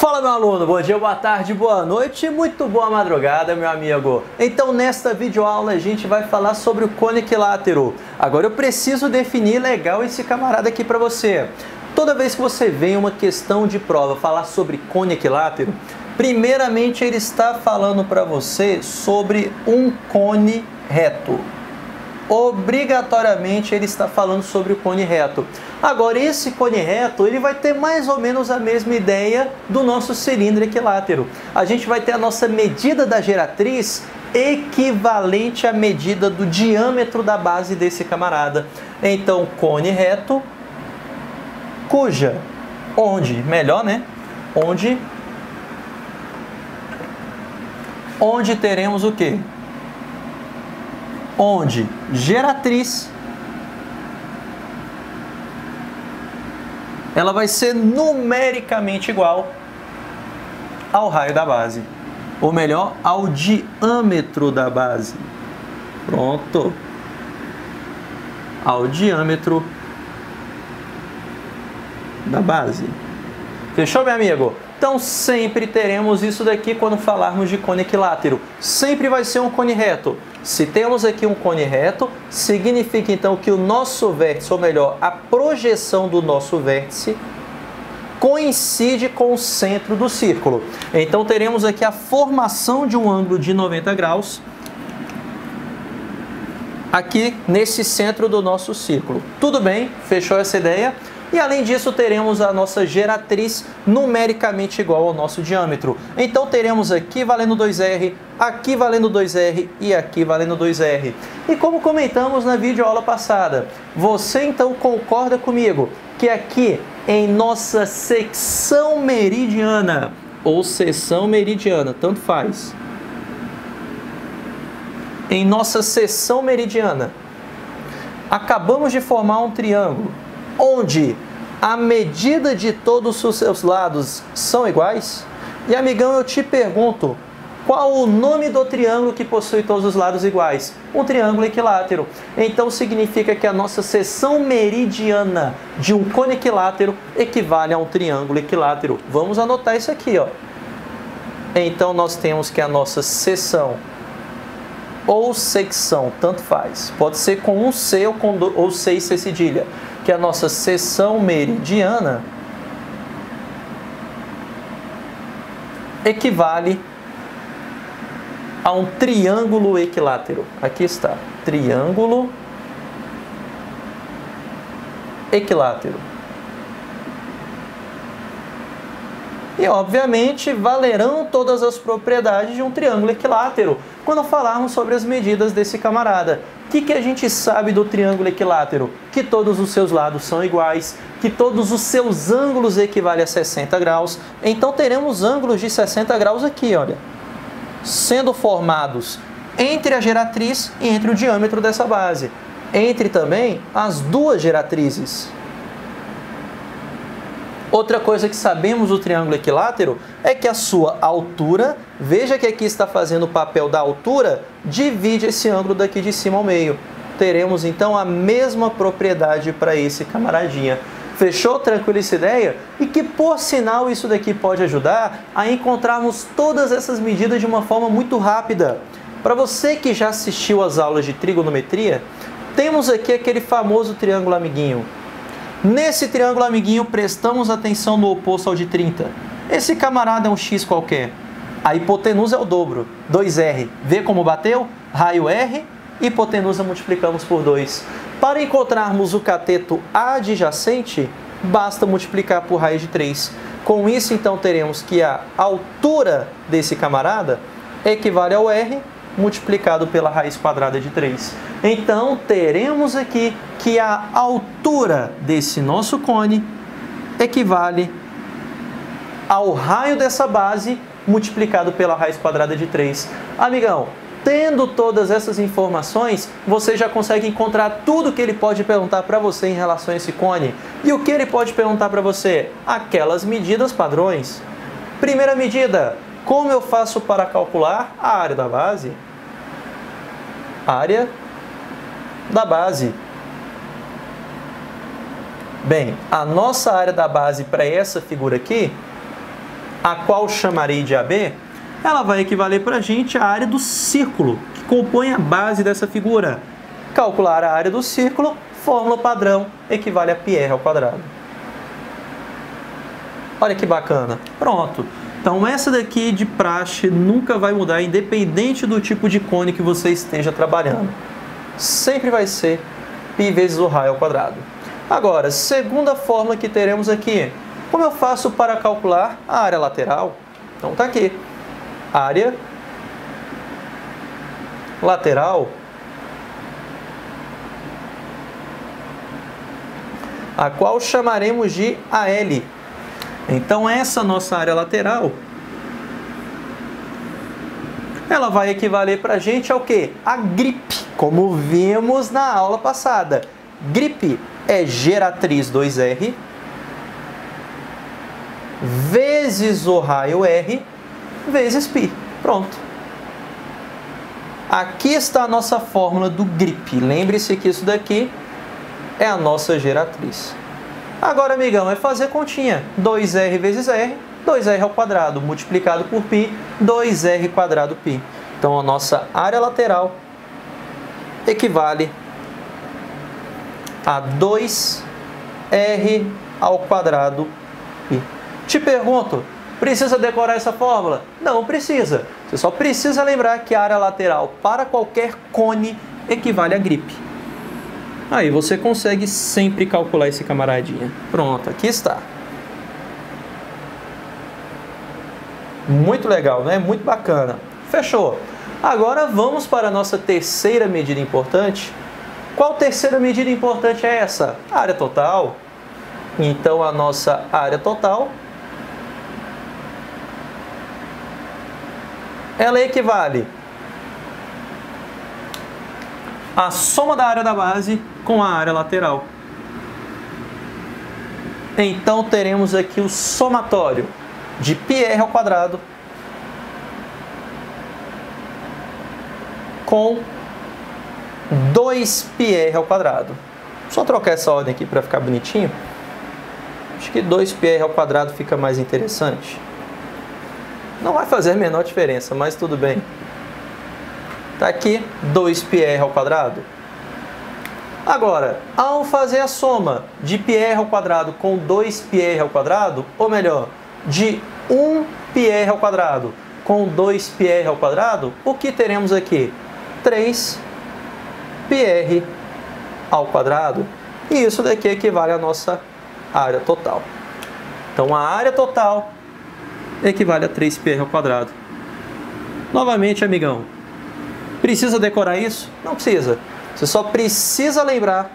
Fala, meu aluno, bom dia, boa tarde, boa noite, muito boa madrugada, meu amigo. Então, nesta videoaula a gente vai falar sobre o cone equilátero. Agora eu preciso definir legal esse camarada aqui para você. Toda vez que você vê uma questão de prova falar sobre cone equilátero, primeiramente ele está falando para você sobre um cone reto. Obrigatoriamente ele está falando sobre o cone reto. Agora, esse cone reto ele vai ter mais ou menos a mesma ideia do nosso cilindro equilátero. A gente vai ter a nossa medida da geratriz equivalente à medida do diâmetro da base desse camarada. Então, cone reto, onde teremos o quê? Onde geratriz ela vai ser numericamente igual ao raio da base, ou melhor, ao diâmetro da base. Pronto. Ao diâmetro da base. Fechou, meu amigo? Então sempre teremos isso daqui quando falarmos de cone equilátero. Sempre vai ser um cone reto. Se temos aqui um cone reto, significa então que o nosso vértice, ou melhor, a projeção do nosso vértice, coincide com o centro do círculo. Então teremos aqui a formação de um ângulo de 90 graus aqui nesse centro do nosso círculo. Tudo bem? Fechou essa ideia? E além disso, teremos a nossa geratriz numericamente igual ao nosso diâmetro. Então teremos aqui valendo 2R, aqui valendo 2R e aqui valendo 2R. E como comentamos na videoaula passada, você então concorda comigo que aqui em nossa secção meridiana, ou seção meridiana, tanto faz. Em nossa seção meridiana, acabamos de formar um triângulo onde a medida de todos os seus lados são iguais. E amigão, eu te pergunto, qual o nome do triângulo que possui todos os lados iguais? Um triângulo equilátero. Então significa que a nossa seção meridiana de um cone equilátero equivale a um triângulo equilátero. Vamos anotar isso aqui, ó. Então nós temos que a nossa seção ou secção, tanto faz, pode ser com um C ou C e C cedilha, que a nossa seção meridiana equivale a um triângulo equilátero. Aqui está, triângulo equilátero. E, obviamente, valerão todas as propriedades de um triângulo equilátero quando falarmos sobre as medidas desse camarada. O que a gente sabe do triângulo equilátero? Que todos os seus lados são iguais, que todos os seus ângulos equivalem a 60 graus. Então, teremos ângulos de 60 graus aqui, olha, sendo formados entre a geratriz e entre o diâmetro dessa base. Entre também as duas geratrizes. Outra coisa que sabemos do triângulo equilátero é que a sua altura, veja que aqui está fazendo o papel da altura, divide esse ângulo daqui de cima ao meio. Teremos então a mesma propriedade para esse camaradinha. Fechou? Tranquilo essa ideia? E que, por sinal, isso daqui pode ajudar a encontrarmos todas essas medidas de uma forma muito rápida. Para você que já assistiu às aulas de trigonometria, temos aqui aquele famoso triângulo amiguinho. Nesse triângulo amiguinho, prestamos atenção no oposto ao de 30. Esse camarada é um x qualquer. A hipotenusa é o dobro, 2R. Vê como bateu? Raio R, hipotenusa multiplicamos por 2. Para encontrarmos o cateto adjacente, basta multiplicar por raiz de 3. Com isso, então, teremos que a altura desse camarada equivale ao R multiplicado pela raiz quadrada de 3. Então, teremos aqui que a altura desse nosso cone equivale ao raio dessa base multiplicado pela raiz quadrada de 3. Amigão, tendo todas essas informações, você já consegue encontrar tudo que ele pode perguntar para você em relação a esse cone. E o que ele pode perguntar para você? Aquelas medidas padrões. Primeira medida, como eu faço para calcular a área da base? Área da base. Bem, a nossa área da base para essa figura aqui, a qual chamarei de AB, ela vai equivaler para a gente à área do círculo, que compõe a base dessa figura. Calcular a área do círculo, fórmula padrão, equivale a πr ao quadrado. Olha que bacana. Pronto. Então essa daqui de praxe nunca vai mudar, independente do tipo de cone que você esteja trabalhando. Sempre vai ser π vezes o raio ao quadrado. Agora, segunda fórmula que teremos aqui. Como eu faço para calcular a área lateral? Então tá aqui. Área lateral, a qual chamaremos de AL. Então essa nossa área lateral, ela vai equivaler para a gente ao quê? A grip, como vimos na aula passada. Grip é geratriz 2R vezes o raio R vezes π. Pronto. Aqui está a nossa fórmula do grip. Lembre-se que isso daqui é a nossa geratriz. Agora, amigão, é fazer continha. 2R vezes R, 2R ao quadrado, multiplicado por π, 2R quadrado π. Então, a nossa área lateral equivale a 2R ao quadrado π. Te pergunto, precisa decorar essa fórmula? Não precisa. Você só precisa lembrar que a área lateral para qualquer cone equivale a grip. Aí você consegue sempre calcular esse camaradinha. Pronto, aqui está. Muito legal, né? Muito bacana. Fechou. Agora vamos para a nossa terceira medida importante. Qual terceira medida importante é essa? A área total. Então a nossa área total, ela equivale à soma da área da base com a área lateral. Então teremos aqui o somatório de πr ao quadrado com 2πr ao quadrado. Só trocar essa ordem aqui para ficar bonitinho. Acho que 2πr ao quadrado fica mais interessante. Não vai fazer a menor diferença, mas tudo bem. Está aqui 2πr ao quadrado. Agora, ao fazer a soma de πr ao quadrado com 2πr ao quadrado, ou melhor, de 1πr ao quadrado com 2πr ao quadrado, o que teremos aqui? 3πr ao quadrado. E isso daqui equivale à nossa área total. Então, a área total equivale a 3πr ao quadrado. Novamente, amigão, precisa decorar isso? Não precisa. Você só precisa lembrar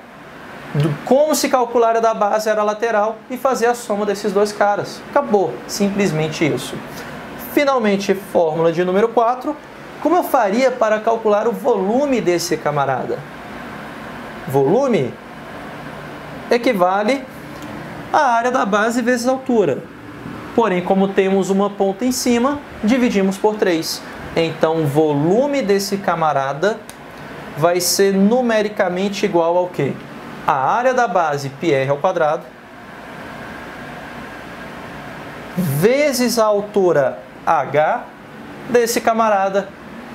de como se calcular a área da base e a área lateral e fazer a soma desses dois caras. Acabou. Simplesmente isso. Finalmente, fórmula de número 4. Como eu faria para calcular o volume desse camarada? Volume equivale à área da base vezes a altura. Porém, como temos uma ponta em cima, dividimos por 3. Então, o volume desse camarada vai ser numericamente igual ao quê? A área da base πr ao quadrado vezes a altura h desse camarada,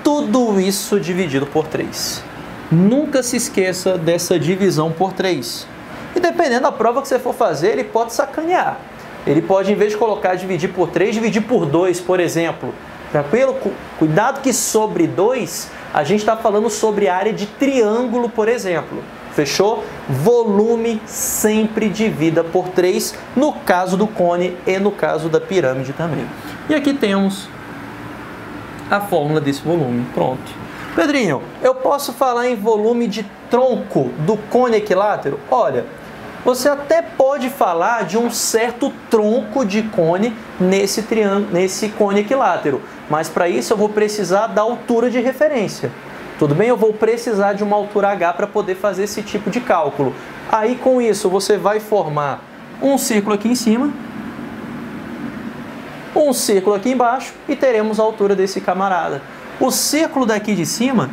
tudo isso dividido por 3. Nunca se esqueça dessa divisão por 3. E dependendo da prova que você for fazer, ele pode sacanear. Ele pode, em vez de colocar dividir por 3, dividir por 2, por exemplo. Tranquilo? Cuidado que sobre 2, a gente está falando sobre área de triângulo, por exemplo. Fechou? Volume sempre divida por 3, no caso do cone e no caso da pirâmide também. E aqui temos a fórmula desse volume. Pronto. Pedrinho, eu posso falar em volume de tronco do cone equilátero? Olha, você até pode falar de um certo tronco de cone nesse cone equilátero, mas para isso eu vou precisar da altura de referência. Tudo bem? Eu vou precisar de uma altura H para poder fazer esse tipo de cálculo. Aí com isso você vai formar um círculo aqui em cima, um círculo aqui embaixo e teremos a altura desse camarada. O círculo daqui de cima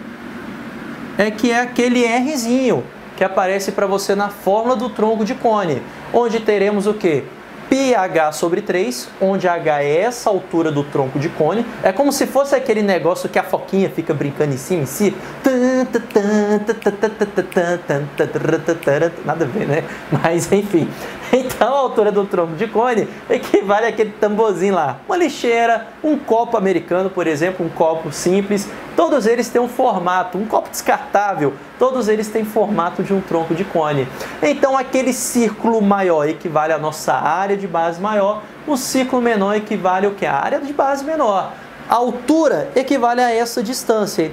é que é aquele Rzinho que aparece para você na fórmula do tronco de cone, onde teremos o quê? πh sobre 3, onde h é essa altura do tronco de cone. É como se fosse aquele negócio que a foquinha fica brincando em cima em si. Nada a ver, né? Mas enfim. Então a altura do tronco de cone equivale àquele tamborzinho lá. Uma lixeira, um copo americano, por exemplo, um copo simples. Todos eles têm um formato, um copo descartável. Todos eles têm formato de um tronco de cone. Então aquele círculo maior equivale à nossa área de base maior. O círculo menor equivale ao que? A área de base menor. A altura equivale a essa distância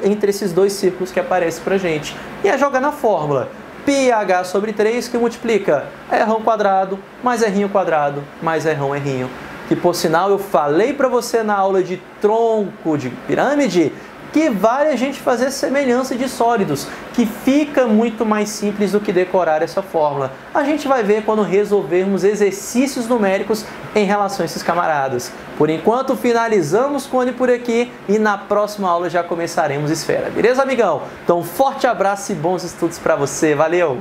entre esses dois círculos que aparecem pra gente. E é jogar na fórmula. πh sobre 3 que multiplica rão quadrado mais rzinho quadrado mais rzinho. Que por sinal eu falei para você na aula de tronco de pirâmide que vale a gente fazer semelhança de sólidos, que fica muito mais simples do que decorar essa fórmula. A gente vai ver quando resolvermos exercícios numéricos em relação a esses camaradas. Por enquanto, finalizamos cone por aqui e na próxima aula já começaremos esfera. Beleza, amigão? Então, forte abraço e bons estudos para você. Valeu!